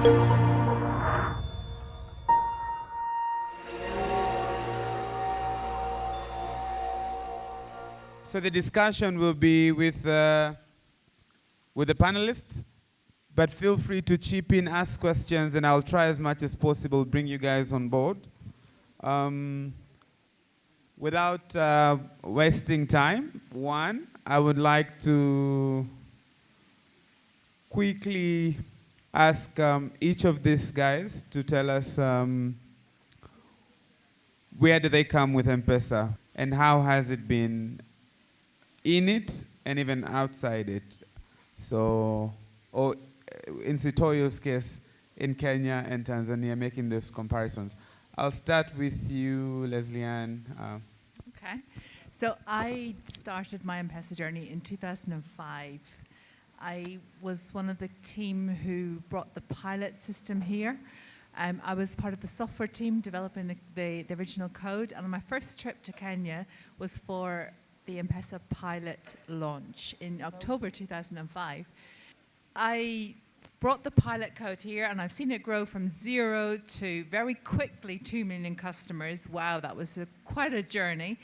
So the discussion will be with the panelists, but feel free to chip in, ask questions, and I'll try as much as possible bring you guys on board. Without wasting time, I would like to quickly ask each of these guys to tell us where do they come with M-Pesa and how has it been in it and even outside it. So, or in Sitoyo's case, in Kenya and Tanzania, making those comparisons. I'll start with you, Leslie Ann. Okay. So I started my M-Pesa journey in 2005. I was one of the team who brought the pilot system here. I was part of the software team developing the original code, and my first trip to Kenya was for the M-Pesa pilot launch in October 2005. I brought the pilot code here, and I've seen it grow from 0 to very quickly 2 million customers. Wow, that was quite a journey.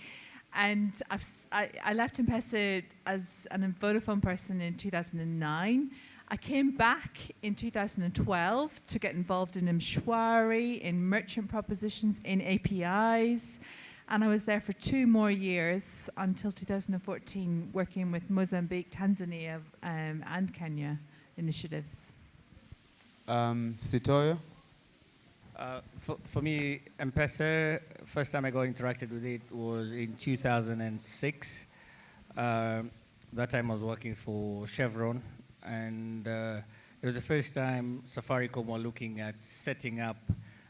And I left M-Pesa as a Vodafone person in 2009. I came back in 2012 to get involved in Mshwari, in merchant propositions, in APIs. And I was there for 2 more years until 2014, working with Mozambique, Tanzania, and Kenya initiatives. Sitoyo? For me, M-Pesa, first time I got interacted with it was in 2006. That time I was working for Chevron, and it was the first time Safaricom were looking at setting up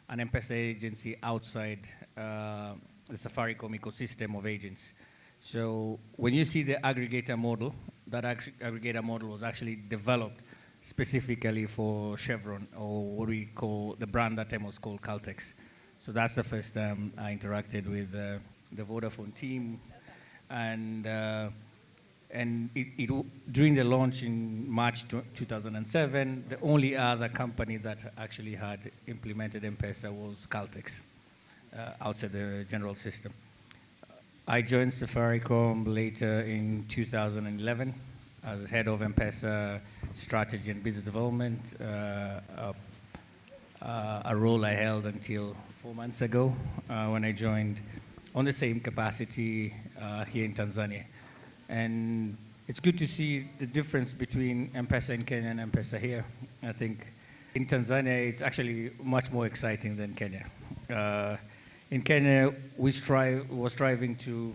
an M-Pesa agency outside the Safaricom ecosystem of agents. So when you see the aggregator model, that aggregator model was actually developed specifically for Chevron, or what we call, the brand that time was called Caltex. So that's the first time I interacted with the Vodafone team. And during the launch in March 2007, the only other company that actually had implemented M-Pesa was Caltex outside the general system. I joined Safaricom later in 2011 as head of M-Pesa strategy and business development, a role I held until 4 months ago when I joined on the same capacity here in Tanzania. And it's good to see the difference between M-Pesa in Kenya and M-Pesa here. I think in Tanzania, it's actually much more exciting than Kenya. In Kenya, we were striving to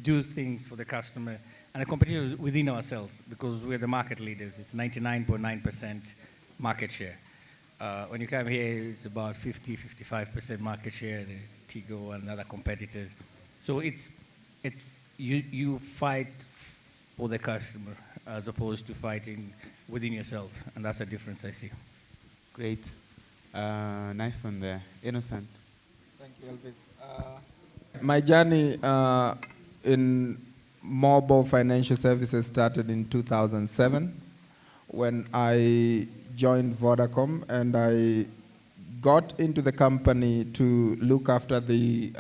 do things for the customer and a competition within ourselves, because we're the market leaders. It's 99.9% market share. When you come here, it's about 55% market share. There's Tigo and other competitors. So you fight for the customer as opposed to fighting within yourself, and that's the difference I see. Great. Nice one there. Innocent. Thank you, Elvis. My journey in mobile financial services started in 2007 when I joined Vodacom, and I got into the company to look after the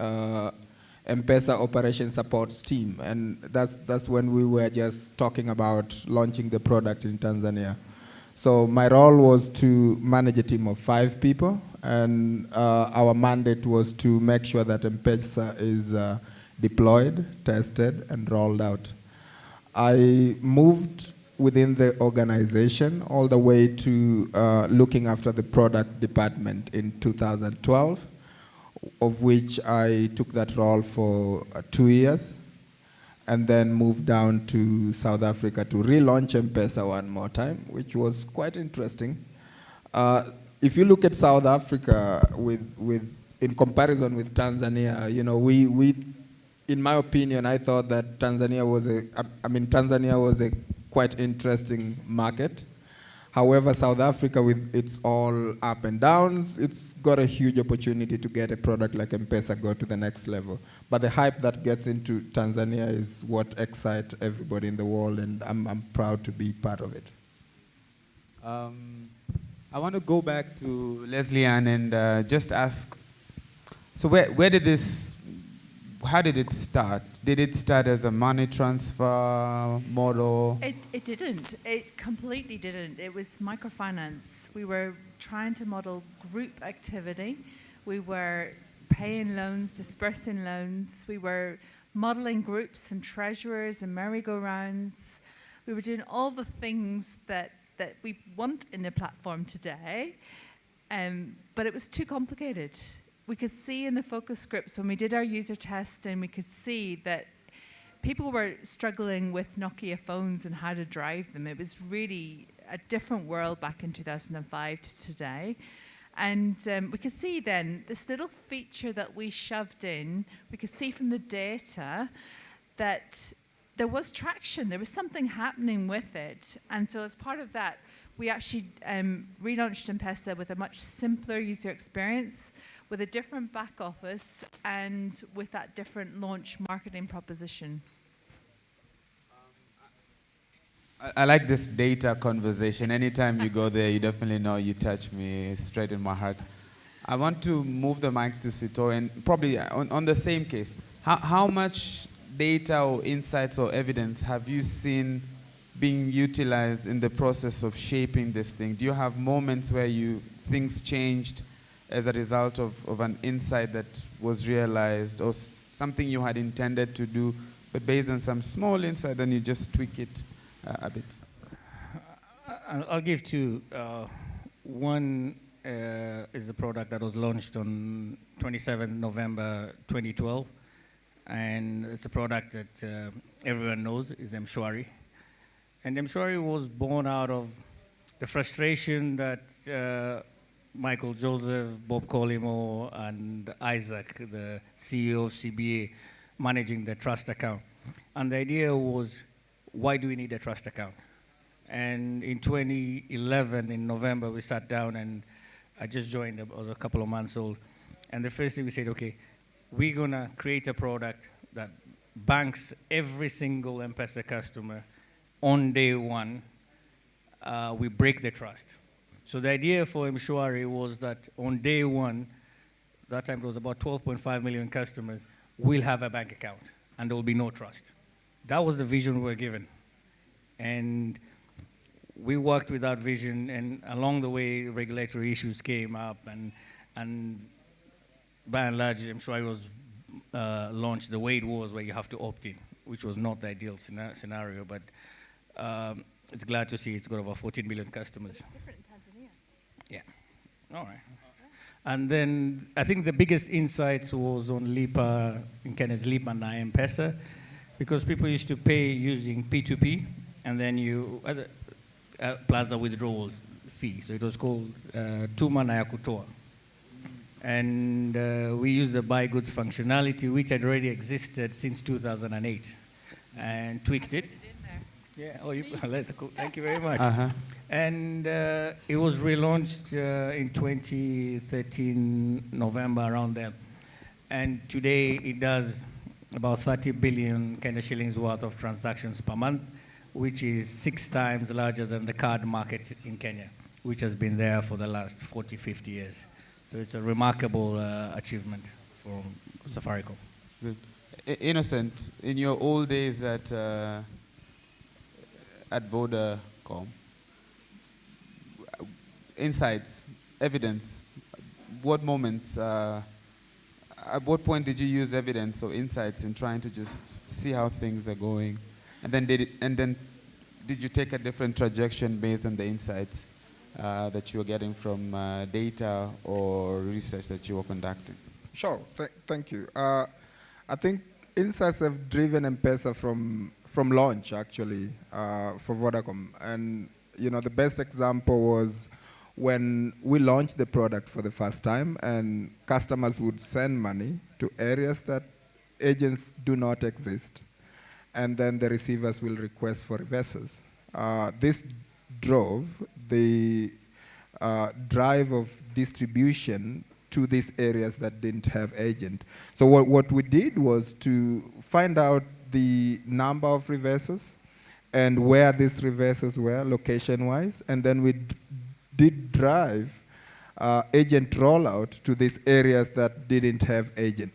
M-Pesa operation support team, and that's when we were just talking about launching the product in Tanzania. So my role was to manage a team of 5 people, and our mandate was to make sure that M-Pesa is deployed, tested, and rolled out. I moved within the organization all the way to looking after the product department in 2012, of which I took that role for 2 years, and then moved down to South Africa to relaunch M-Pesa one more time, which was quite interesting. If you look at South Africa in comparison with Tanzania, you know, we in my opinion, I thought that Tanzania was a quite interesting market. However, South Africa, with its all up and downs, it's got a huge opportunity to get a product like M-Pesa go to the next level. But the hype that gets into Tanzania is what excites everybody in the world, and I'm proud to be part of it. I want to go back to Leslie Ann and just ask, so where did this, how did it start? Did it start as a money transfer model? It didn't. It completely didn't. It was microfinance. We were trying to model group activity. We were paying loans, dispersing loans. We were modeling groups and treasurers and merry-go-rounds. We were doing all the things that we want in the platform today, but it was too complicated. We could see in the focus groups when we did our user testing, we could see that people were struggling with Nokia phones and how to drive them. It was really a different world back in 2005 to today. And we could see then this little feature that we shoved in, we could see from the data that there was traction, there was something happening with it. And so as part of that, we actually relaunched M-Pesa with a much simpler user experience, with a different back office, and with that different launch marketing proposition. I like this data conversation. Anytime you go there, you definitely know you touch me straight in my heart. I want to move the mic to Sito, and probably on the same case. How much data or insights or evidence have you seen being utilized in the process of shaping this thing? Do you have moments where things changed as a result of an insight that was realized, or something you had intended to do, but based on some small insight, then you just tweak it a bit? I'll give two. One is a product that was launched on 27 November 2012, and it's a product that everyone knows is Mshwari. And Mshwari was born out of the frustration that Michael Joseph, Bob Collymore, and Isaac, the CEO of CBA, managing the trust account. And the idea was, why do we need a trust account? And in 2011, in November, we sat down, and I just joined, I was a couple of months old. And the first thing we said, okay, we're going to create a product that banks every single M-Pesa customer on day one. We break the trust. So the idea for Mshwari was that on day one, that time it was about 12.5 million customers, will have a bank account, and there will be no trust. That was the vision we were given. And we worked with that vision, and along the way, regulatory issues came up, and by and large, Mshwari was launched the way it was, where you have to opt in, which was not the ideal scenario, but it's glad to see it's got over 14 million customers. It's different in Tanzania. Yeah, all right. And then I think the biggest insights was on Lipa, in Kenya's Lipa and M-Pesa, because people used to pay using P2P, and then you, plus a withdrawal fee. So it was called Tuma na ya kutoa. And we used the buy goods functionality, which had already existed since 2008, and tweaked it. Yeah, oh, thank you very much. And it was relaunched in 2013, November, around there. And today it does about 30 billion Kenya shillings worth of transactions per month, which is 6 times larger than the card market in Kenya, which has been there for the last 40, 50 years. So it's a remarkable achievement for Safaricom. Good. Innocent, in your old days at Vodacom, insights, evidence, what moments, at what point did you use evidence or insights in trying to just see how things are going? And then did you take a different trajectory based on the insights that you were getting from data or research that you were conducting? Sure, thank you. I think insights have driven M-Pesa from launch, actually, for Vodacom. And the best example was when we launched the product for the first time, and customers would send money to areas that agents do not exist, and then the receivers will request for reversals. This drove the drive of distribution to these areas that didn't have agent. So what we did was to find out the number of reversals and where these reversals were location-wise, and then we did drive agent rollout to these areas that didn't have agents.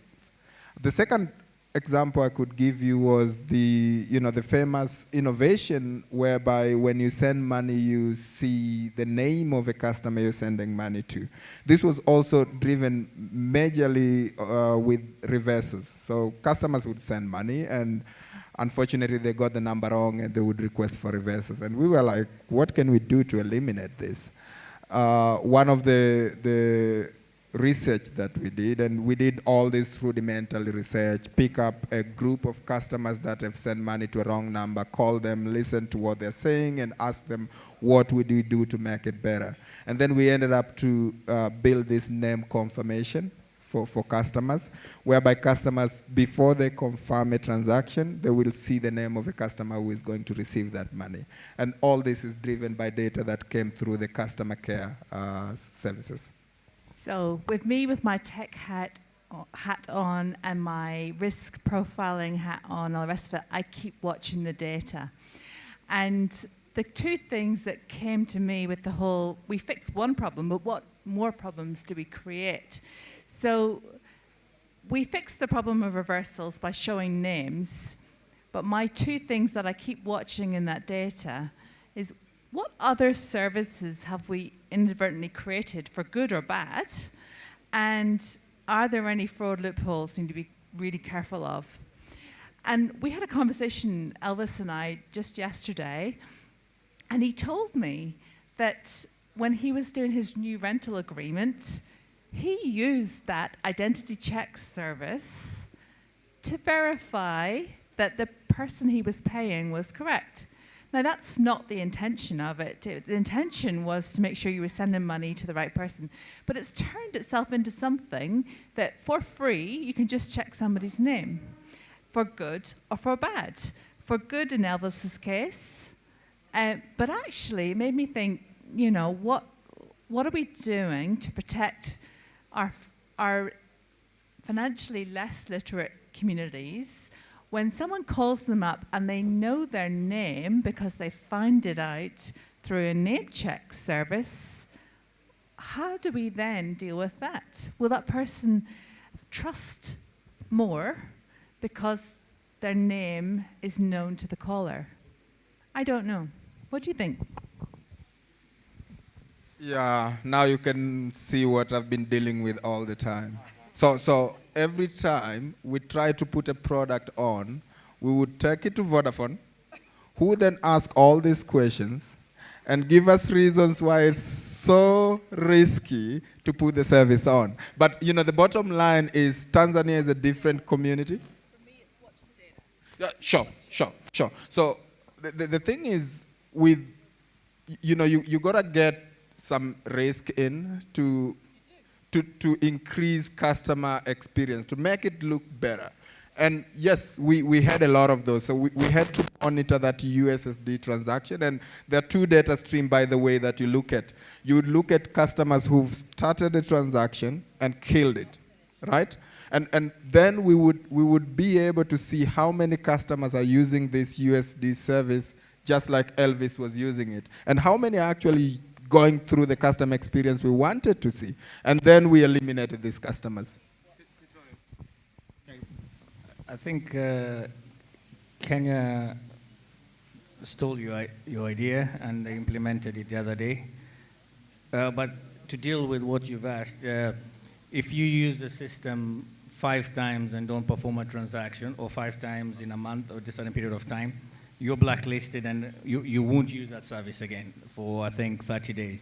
The second example I could give you was the famous innovation whereby when you send money, you see the name of a customer you're sending money to. This was also driven majorly with reverses. So customers would send money, and unfortunately they got the number wrong and they would request for reverses. And we were like, what can we do to eliminate this? One of the research that we did, and we did all this rudimental research, pick up a group of customers that have sent money to a wrong number, call them, listen to what they're saying, and ask them what would we do to make it better. And then we ended up to build this name confirmation for customers, whereby customers, before they confirm a transaction, they will see the name of a customer who is going to receive that money. And all this is driven by data that came through the customer care services. So with me, with my tech hat on and my risk profiling hat on, all the rest of it, I keep watching the data. And the two things that came to me with the whole, we fixed one problem, but what more problems do we create? So we fixed the problem of reversals by showing names, but my two things that I keep watching in that data is what other services have we inadvertently created for good or bad? And are there any fraud loopholes we need to be really careful of? And we had a conversation, Elvis and I, just yesterday, and he told me that when he was doing his new rental agreement, he used that identity check service to verify that the person he was paying was correct. Now, that's not the intention of it. The intention was to make sure you were sending money to the right person. But it's turned itself into something that, for free, you can just check somebody's name, for good or for bad. For good in Elvis's case, but actually it made me think, what are we doing to protect our financially less literate communities when someone calls them up and they know their name because they found it out through a name check service? How do we then deal with that? Will that person trust more because their name is known to the caller? I don't know. What do you think? Yeah, now you can see what I've been dealing with all the time. So every time we try to put a product on, we would take it to Vodafone, who would then ask all these questions and give us reasons why it's so risky to put the service on. But the bottom line is Tanzania is a different community. For me, it's watch the data. Yeah, sure. So the thing is, with you gotta get some risk in to increase customer experience, to make it look better. And yes, we had a lot of those. So we had to monitor that USSD transaction. And there are two data streams, by the way, that you look at. You would look at customers who've started a transaction and killed it, right? And then we would be able to see how many customers are using this USD service just like Elvis was using it, and how many are actually going through the customer experience we wanted to see. And then we eliminated these customers. I think Kenya stole your idea and they implemented it the other day. But to deal with what you've asked, if you use the system 5 times and don't perform a transaction, or 5 times in a month or just a period of time, you're blacklisted and you won't use that service again for, I think, 30 days.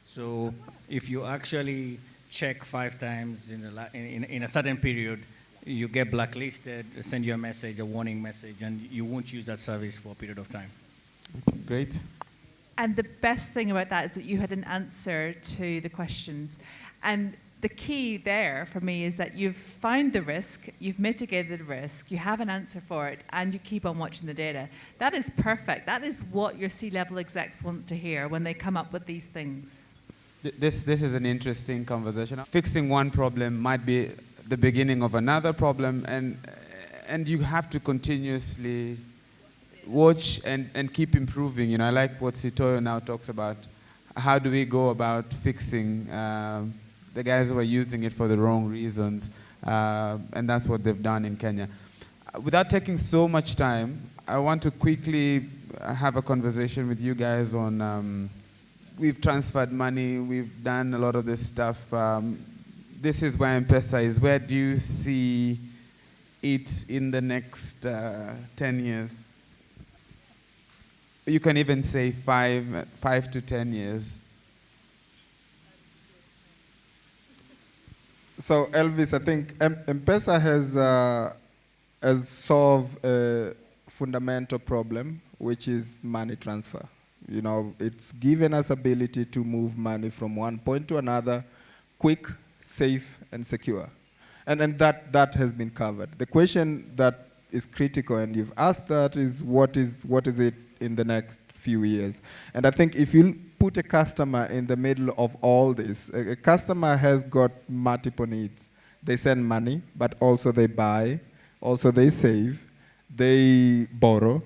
So if you actually check 5 times in a certain period, you get blacklisted, send you a message, a warning message, and you won't use that service for a period of time. Great. And the best thing about that is that you had an answer to the questions. And the key there for me is that you've found the risk, you've mitigated the risk, you have an answer for it, and you keep on watching the data. That is perfect. That is what your C-level execs want to hear when they come up with these things. This is an interesting conversation. Fixing one problem might be the beginning of another problem, and you have to continuously watch and keep improving. I like what Sitoyo now talks about, how do we go about fixing the guys who are using it for the wrong reasons? And that's what they've done in Kenya. Without taking so much time, I want to quickly have a conversation with you guys on, we've transferred money, we've done a lot of this stuff. This is where M-Pesa is. Where do you see it in the next 10 years? You can even say 5 to 10 years. So Elvis, I think M-Pesa has solved a fundamental problem, which is money transfer. You know, it's given us ability to move money from one point to another, quick, safe, and secure. And that has been covered. The question that is critical, and you've asked that, is what is it in the next few years? And I think if you put a customer in the middle of all this, a customer has got multiple needs. They send money, but also they buy, also they save, they borrow.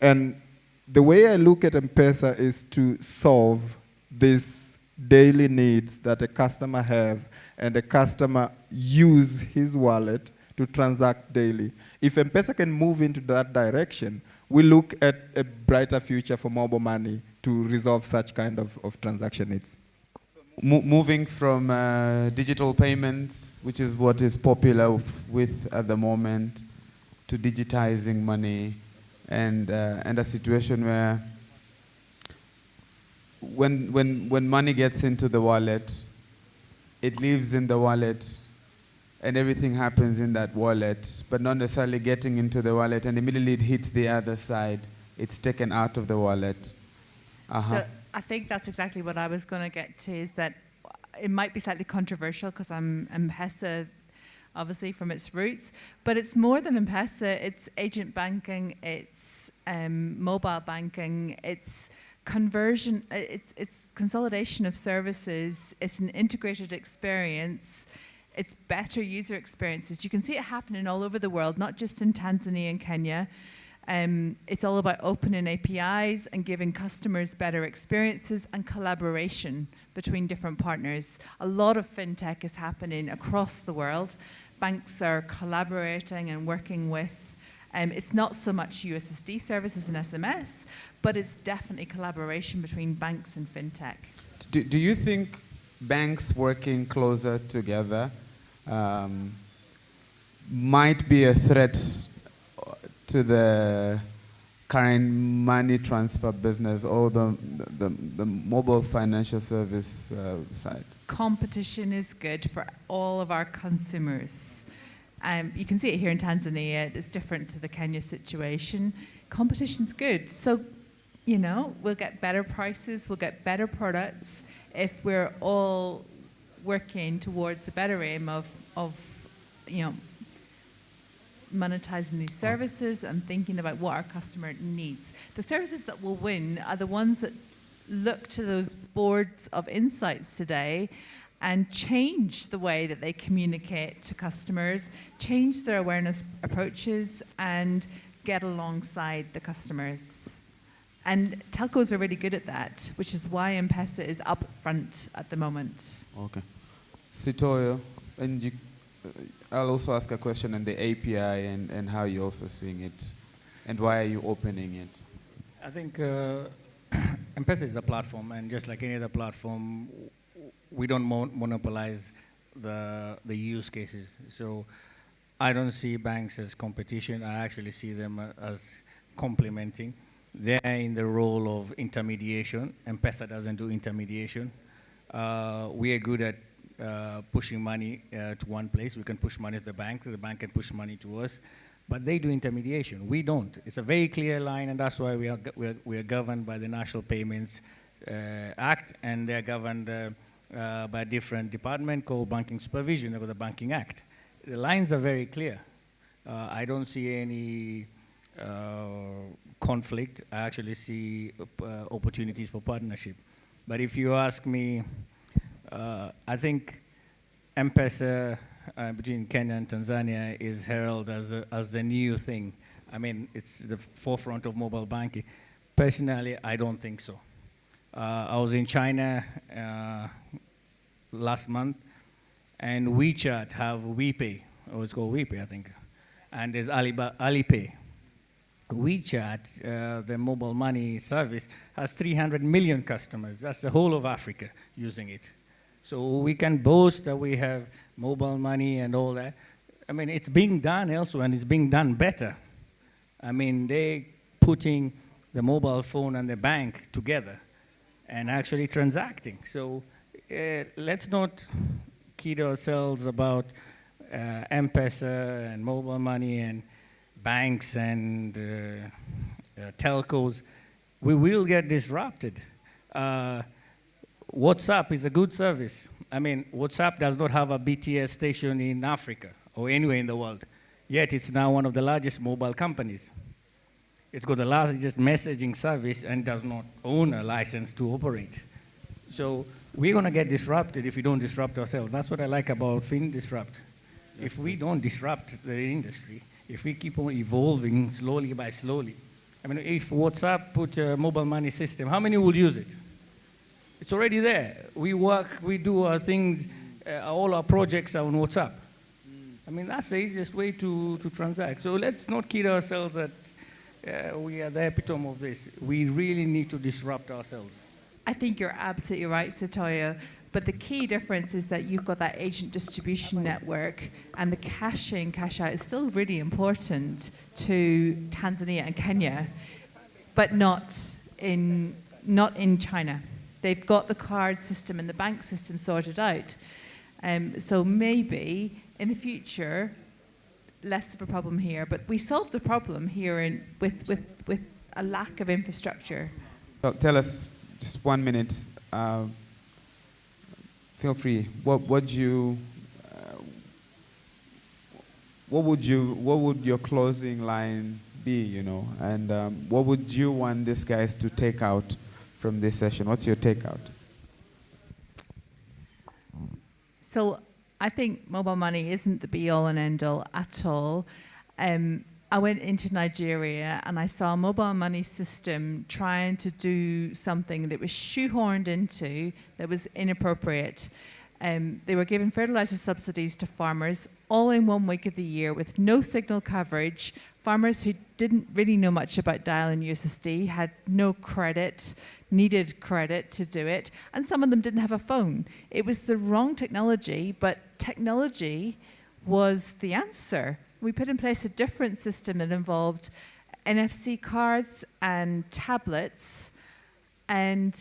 And the way I look at M-Pesa is to solve these daily needs that a customer have, and the customer use his wallet to transact daily. If M-Pesa can move into that direction, we look at a brighter future for mobile money to resolve such kind of transaction needs. Moving from digital payments, which is what is popular with at the moment, to digitizing money, and a situation where when money gets into the wallet, it lives in the wallet, and everything happens in that wallet, but not necessarily getting into the wallet, and immediately it hits the other side. It's taken out of the wallet. So I think that's exactly what I was going to get to, is that it might be slightly controversial because I'm M-Pesa, obviously, from its roots, but it's more than M-Pesa. It's agent banking, it's mobile banking, it's conversion, it's consolidation of services, it's an integrated experience, it's better user experiences. You can see it happening all over the world, not just in Tanzania and Kenya. It's all about opening APIs and giving customers better experiences and collaboration between different partners. A lot of fintech is happening across the world. Banks are collaborating and working with. It's not so much USSD services and SMS, but it's definitely collaboration between banks and fintech. Do you think banks working closer together might be a threat to the current money transfer business or the mobile financial service side? Competition is good for all of our consumers. You can see it here in Tanzania. It's different to the Kenya situation. Competition's good. So, you know, we'll get better prices, we'll get better products if we're all working towards a better aim of you know, monetizing these services and thinking about what our customer needs. The services that will win are the ones that look to those boards of insights today and change the way that they communicate to customers, change their awareness approaches, and get alongside the customers. And telcos are really good at that, which is why M-Pesa is up front at the moment. Okay. Sitoyo, and I'll also ask a question on the API and how you're also seeing it, and why are you opening it? I think M-Pesa is a platform, and just like any other platform, we don't monopolize the use cases. So I don't see banks as competition. I actually see them as complementing. They're in the role of intermediation. M-Pesa doesn't do intermediation. We are good at pushing money to one place. We can push money to the bank can push money to us. But they do intermediation. We don't. It's a very clear line, and that's why we are governed by the National Payments Act, and they're governed by a different department called Banking Supervision, or the Banking Act. The lines are very clear. I don't see any conflict. I actually see opportunities for partnership. But if you ask me, I think M-Pesa between Kenya and Tanzania is heralded as the new thing. I mean, it's the forefront of mobile banking. Personally, I don't think so. I was in China last month, and WeChat have WePay, or it's called WePay, I think, and there's Alipay. WeChat, the mobile money service, has 300 million customers. That's the whole of Africa using it. So we can boast that we have mobile money and all that. I mean, it's being done elsewhere, and it's being done better. I mean, they're putting the mobile phone and the bank together and actually transacting. So let's not kid ourselves about M-Pesa and mobile money and banks and telcos. We will get disrupted. WhatsApp is a good service. I mean, WhatsApp does not have a BTS station in Africa or anywhere in the world, yet it's now one of the largest mobile companies. It's got the largest messaging service and does not own a license to operate. So we're going to get disrupted if we don't disrupt ourselves. That's what I like about FinDisrupt. If we don't disrupt the industry, if we keep on evolving slowly by slowly, I mean, if WhatsApp put a mobile money system, how many will use it? It's already there. We work, we do our things, all our projects are on WhatsApp. I mean, that's the easiest way to transact. So let's not kid ourselves that we are the epitome of this. We really need to disrupt ourselves. I think you're absolutely right, Satoya. But the key difference is that you've got that agent distribution network, and the cash in, cash out is still really important to Tanzania and Kenya, but not in China. They've got the card system and the bank system sorted out. So maybe in the future, less of a problem here. But we solved the problem here with a lack of infrastructure. So tell us, just 1 minute. Feel free. What would your closing line be? You know, and what would you want these guys to take out from this session? What's your takeout? So I think mobile money isn't the be-all and end-all at all. I went into Nigeria and I saw a mobile money system trying to do something that was shoehorned into that was inappropriate. They were giving fertilizer subsidies to farmers all in 1 week of the year with no signal coverage. Farmers who didn't really know much about dial and USSD, had no credit, needed credit to do it, and some of them didn't have a phone. It was the wrong technology, but technology was the answer. We put in place a different system that involved NFC cards and tablets, and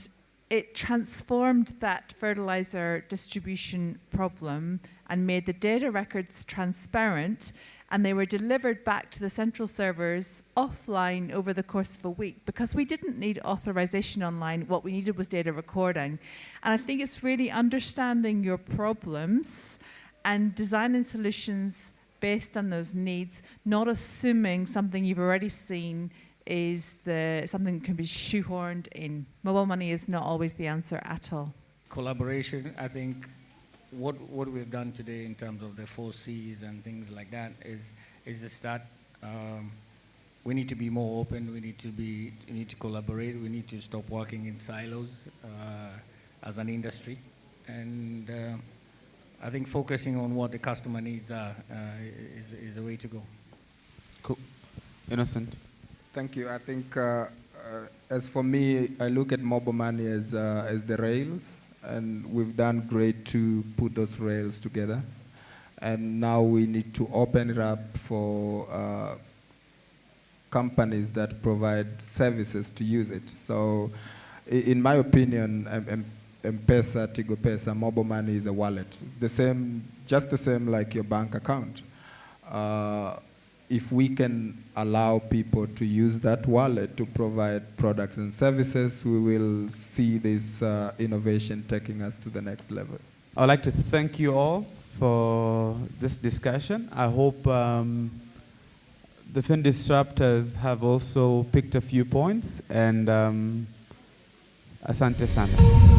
it transformed that fertilizer distribution problem and made the data records transparent, and they were delivered back to the central servers offline over the course of a week because we didn't need authorization online. What we needed was data recording. And I think it's really understanding your problems and designing solutions based on those needs, not assuming something you've already seen is something that can be shoehorned in. Mobile money is not always the answer at all. Collaboration, I think what we've done today in terms of the 4 C's and things like that is the start. We need to be more open, we need to collaborate, we need to stop working in silos as an industry. And I think focusing on what the customer needs are is the way to go. Cool. Innocent. Thank you. I think as for me, I look at mobile money as the rails, and we've done great to put those rails together. And now we need to open it up for companies that provide services to use it. So in my opinion, M-Pesa, Tigo Pesa, mobile money is a wallet. It's the same, just the same like your bank account. If we can allow people to use that wallet to provide products and services, we will see this innovation taking us to the next level. I'd like to thank you all for this discussion. I hope the FinDisruptors have also picked a few points, and asante sana.